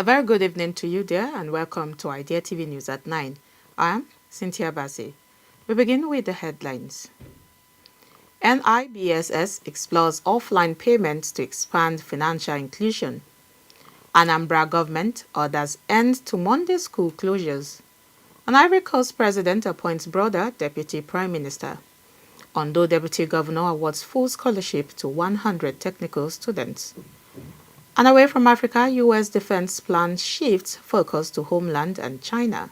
A very good evening to you there and welcome to Idea TV News at 9. I am Cynthia Bassi. We begin with the headlines. NIBSS explores offline payments to expand financial inclusion. ANAMBRA government orders end to Monday school closures. An Ivory Coast president appoints brother deputy prime minister. ONDO deputy governor awards full scholarship to 100 technical students. And away from Africa, U.S. defense plan shifts focus to homeland and China.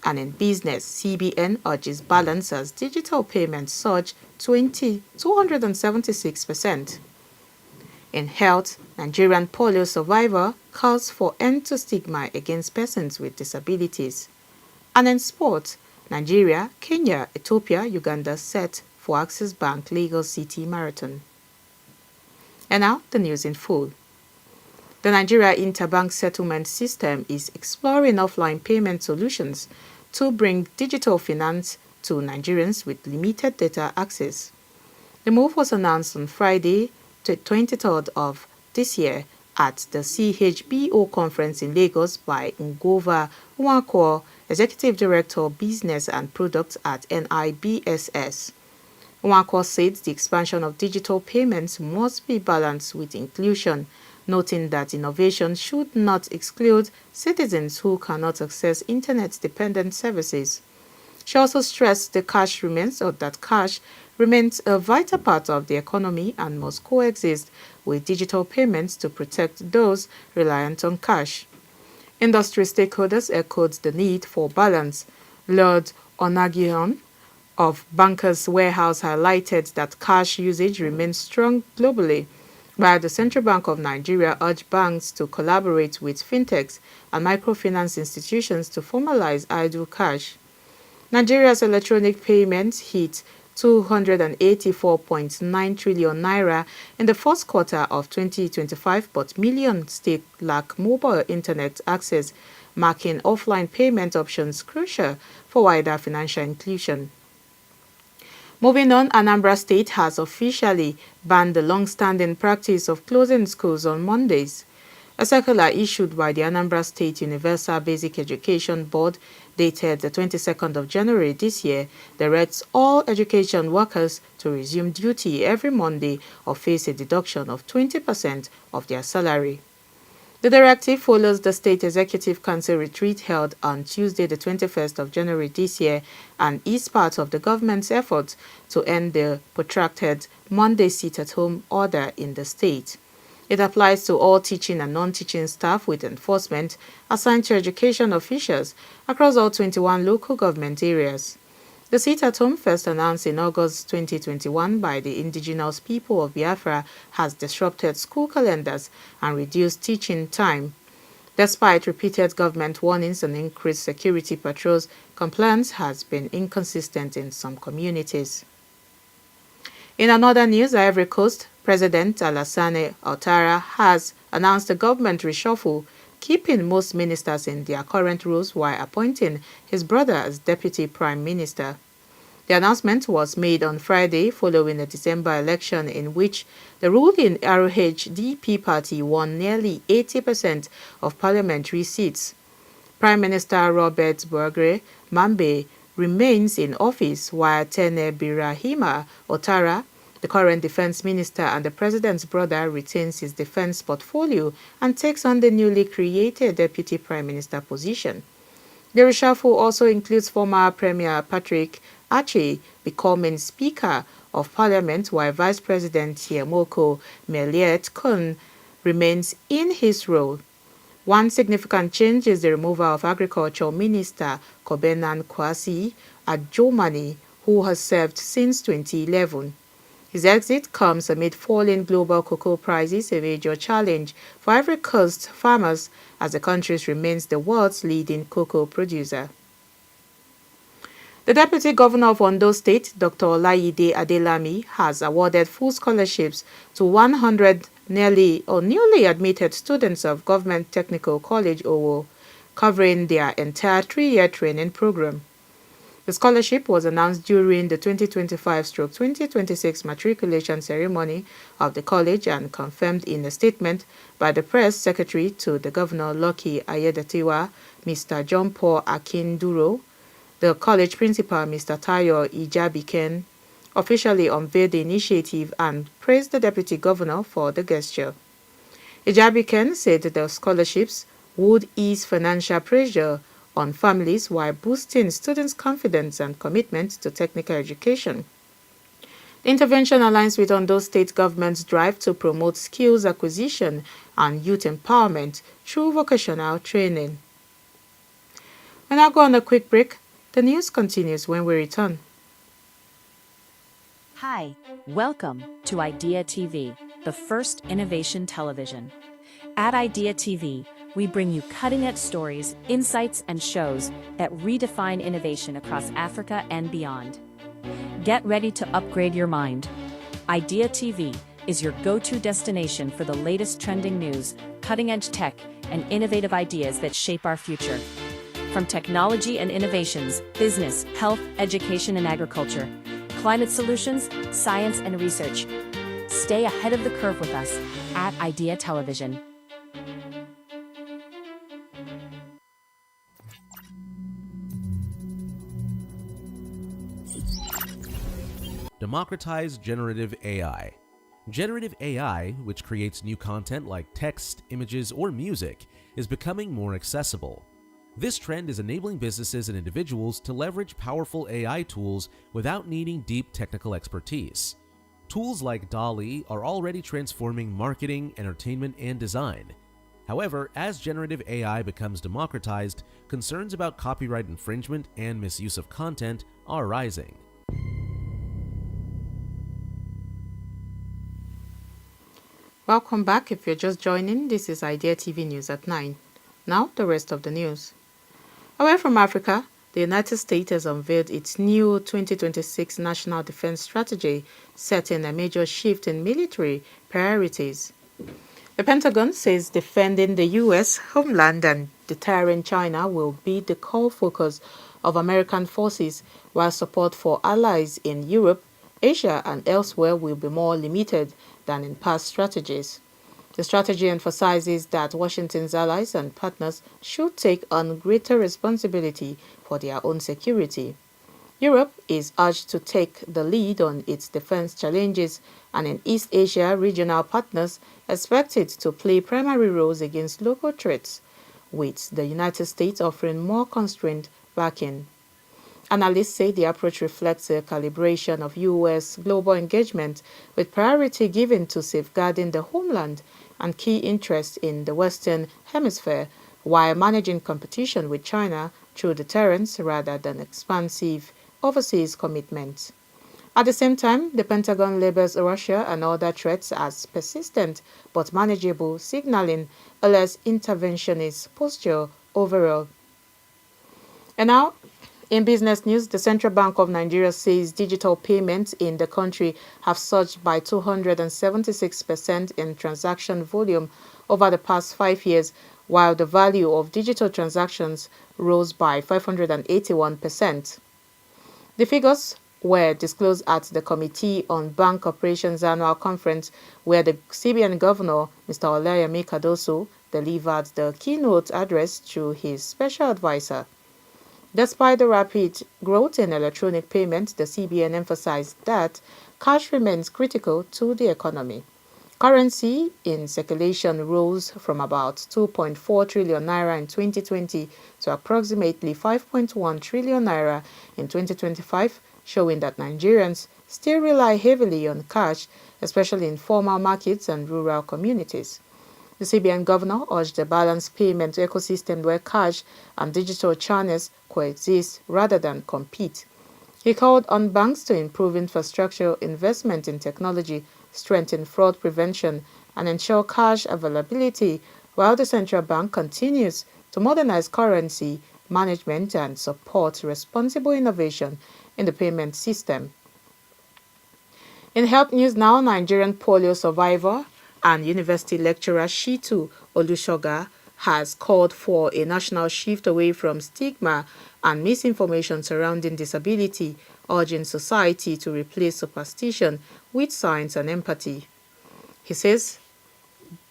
And in business, CBN urges balance as digital payments surge 276%. In health, Nigerian polio survivor calls for end to stigma against persons with disabilities. And in sports, Nigeria, Kenya, Ethiopia, Uganda set for Access Bank Lagos City Marathon. And now, the news in full. The Nigeria Interbank Settlement System is exploring offline payment solutions to bring digital finance to Nigerians with limited data access. The move was announced on Friday, the 23rd of this year, at the CHBO conference in Lagos by Ngova Nwankwo, Executive Director of Business and Products at NIBSS. Nwankwo said the expansion of digital payments must be balanced with inclusion, noting that innovation should not exclude citizens who cannot access internet-dependent services. She also stressed that cash remains a vital part of the economy and must coexist with digital payments to protect those reliant on cash. Industry stakeholders echoed the need for balance. Lord Onagion of Bankers Warehouse highlighted that cash usage remains strong globally, while the Central Bank of Nigeria urged banks to collaborate with fintechs and microfinance institutions to formalize idle cash. Nigeria's electronic payments hit 284.9 trillion naira in the first quarter of 2025, but millions still lack mobile internet access, making offline payment options crucial for wider financial inclusion. Moving on, Anambra State has officially banned the long-standing practice of closing schools on Mondays. A circular issued by the Anambra State Universal Basic Education Board dated the 22nd of January this year directs all education workers to resume duty every Monday or face a deduction of 20% of their salary. The directive follows the State Executive Council retreat held on Tuesday, the 21st of January this year, and is part of the government's efforts to end the protracted Monday sit-at-home order in the state. It applies to all teaching and non-teaching staff with enforcement assigned to education officials across all 21 local government areas. The sit-at-home, first announced in August 2021 by the indigenous people of Biafra, has disrupted school calendars and reduced teaching time. Despite repeated government warnings and increased security patrols, compliance has been inconsistent in some communities. In another news, Ivory Coast, President Alassane Ouattara has announced a government reshuffle, keeping most ministers in their current roles while appointing his brother as deputy prime minister. The announcement was made on Friday following a December election in which the ruling RHDP party won nearly 80% of parliamentary seats. Prime Minister Robert Bourgre Mambe remains in office while Tene Birahima Ouattara, the current defense minister and the president's brother, retains his defense portfolio and takes on the newly created deputy prime minister position. The reshuffle also includes former Premier Patrick Ache becoming Speaker of Parliament, while Vice President Yemoko Meliet-Kun remains in his role. One significant change is the removal of Agriculture Minister Kobenan Kwasi Adjomani, who has served since 2011. His exit comes amid falling global cocoa prices, a major challenge for Ivory Coast farmers as the country remains the world's leading cocoa producer. The Deputy Governor of Ondo State, Dr. Olayide Adelami, has awarded full scholarships to 100 newly admitted students of Government Technical College Owo, covering their entire 3-year training program. The The scholarship was announced during the 2025/2026 matriculation ceremony of the college and confirmed in a statement by the press secretary to the Governor Lucky Ayedatiwa, Mr. John Paul Akinduro. The college principal, Mr. Tayo Ijabiken, officially unveiled the initiative and praised the deputy governor for the gesture. Ijabiken said the scholarships would ease financial pressure on families while boosting students' confidence and commitment to technical education. The intervention aligns with Ondo State government's drive to promote skills acquisition and youth empowerment through vocational training. We now go on a quick break. The news continues when we return. Hi, welcome to Idea TV, the first innovation television. At Idea TV, we bring you cutting-edge stories, insights, and shows that redefine innovation across Africa and beyond. Get ready to upgrade your mind. Idea TV is your go-to destination for the latest trending news, cutting-edge tech, and innovative ideas that shape our future. From technology and innovations, business, health, education, and agriculture, climate solutions, science, and research. Stay ahead of the curve with us at Idea Television. Democratize generative AI. Generative AI, which creates new content like text, images, or music, is becoming more accessible. This trend is enabling businesses and individuals to leverage powerful AI tools without needing deep technical expertise. Tools like DALL-E are already transforming marketing, entertainment, and design. However, as generative AI becomes democratized, concerns about copyright infringement and misuse of content are rising. Welcome back. If you're just joining, this is Idea TV News at 9. Now, the rest of the news. Away from Africa, the United States has unveiled its new 2026 National Defense Strategy, setting a major shift in military priorities. The Pentagon says defending the U.S. homeland and deterring China will be the core focus of American forces, while support for allies in Europe, Asia, and elsewhere will be more limited than in past strategies. The strategy emphasizes that Washington's allies and partners should take on greater responsibility for their own security. Europe is urged to take the lead on its defense challenges, and in East Asia, regional partners expected to play primary roles against local threats, with the United States offering more constrained backing. Analysts say the approach reflects a calibration of U.S. global engagement, with priority given to safeguarding the homeland and key interests in the Western Hemisphere, while managing competition with China through deterrence rather than expansive overseas commitments. At the same time, the Pentagon labels Russia and other threats as persistent but manageable, signaling a less interventionist posture overall. And now, in business news, the Central Bank of Nigeria says digital payments in the country have surged by 276% in transaction volume over the past 5 years, while the value of digital transactions rose by 581%. The figures were disclosed at the Committee on Bank Operations Annual Conference, where the CBN Governor, Mr. Olayemi Cardoso, delivered the keynote address through his special advisor. Despite the rapid growth in electronic payments, the CBN emphasized that cash remains critical to the economy. Currency in circulation rose from about 2.4 trillion naira in 2020 to approximately 5.1 trillion naira in 2025, showing that Nigerians still rely heavily on cash, especially in formal markets and rural communities. The CBN governor urged a balanced payment ecosystem where cash and digital channels coexist rather than compete. He called on banks to improve infrastructure investment in technology, strengthen fraud prevention, and ensure cash availability, while the central bank continues to modernize currency management and support responsible innovation in the payment system. In health news now, Nigerian polio survivor and university lecturer Shitu Olushoga has called for a national shift away from stigma and misinformation surrounding disability, urging society to replace superstition with science and empathy. He says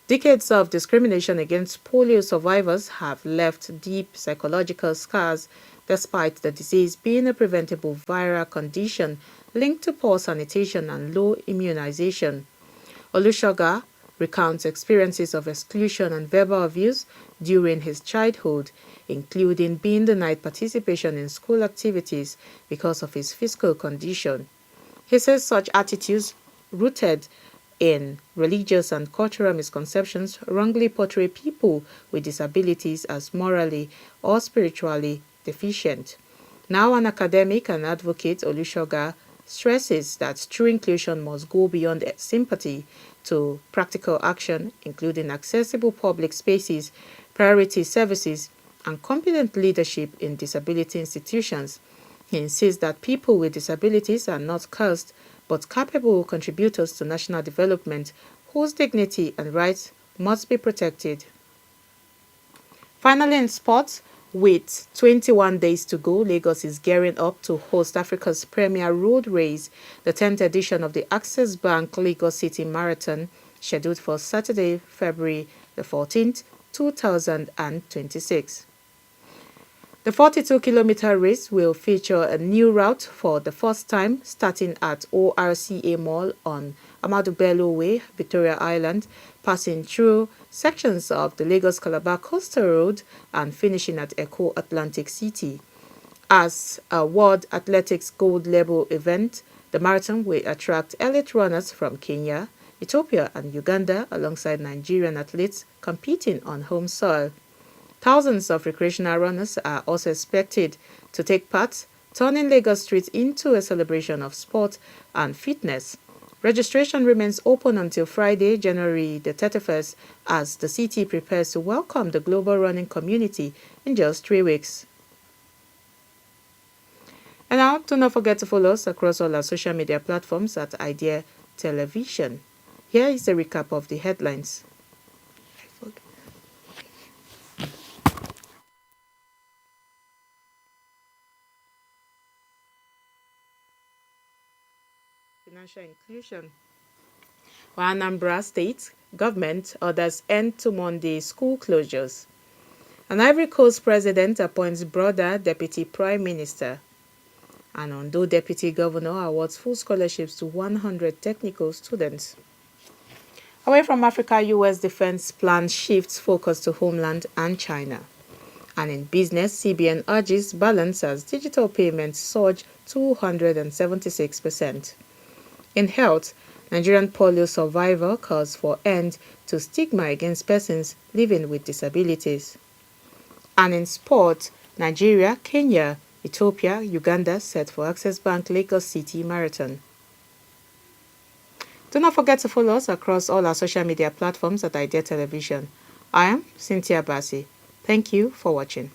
decades of discrimination against polio survivors have left deep psychological scars despite the disease being a preventable viral condition linked to poor sanitation and low immunization. Olusoga recounts experiences of exclusion and verbal abuse during his childhood, including being denied participation in school activities because of his physical condition. He says such attitudes, rooted in religious and cultural misconceptions, wrongly portray people with disabilities as morally or spiritually deficient. Now an academic and advocate, Olusoga stresses that true inclusion must go beyond sympathy to practical action, including accessible public spaces, priority services, and competent leadership in disability institutions. He insists that people with disabilities are not cursed, but capable contributors to national development whose dignity and rights must be protected. Finally, in sports, with 21 days to go, Lagos is gearing up to host Africa's premier road race, the 10th edition of the Access Bank Lagos City Marathon, scheduled for Saturday, February the 14th, 2026. The 42-kilometer race will feature a new route for the first time, starting at ORCA Mall on Amadou Bello Way, Victoria Island, passing through sections of the Lagos-Calabar Coastal Road and finishing at Echo Atlantic City. As a World Athletics Gold Label event, the marathon will attract elite runners from Kenya, Ethiopia, and Uganda alongside Nigerian athletes competing on home soil. Thousands of recreational runners are also expected to take part, turning Lagos streets into a celebration of sport and fitness. Registration remains open until Friday, January the 31st, as the city prepares to welcome the global running community in just 3 weeks. And now, do not forget to follow us across all our social media platforms at Idea Television. Here is a recap of the headlines. Financial inclusion. While ANAMBRA State government orders end to Monday school closures. An Ivory Coast president appoints brother deputy prime minister. An ONDO deputy governor awards full scholarships to 100 technical students. Away from Africa, U.S. defense plan shifts focus to homeland and China. And in business, CBN urges balance as digital payments surge 276%. In health, Nigerian polio survivor calls for end to stigma against persons living with disabilities. And in sport, Nigeria, Kenya, Ethiopia, Uganda set for Access Bank Lagos City Marathon. Do not forget to follow us across all our social media platforms at Idea Television. I am Cynthia Bassi. Thank you for watching.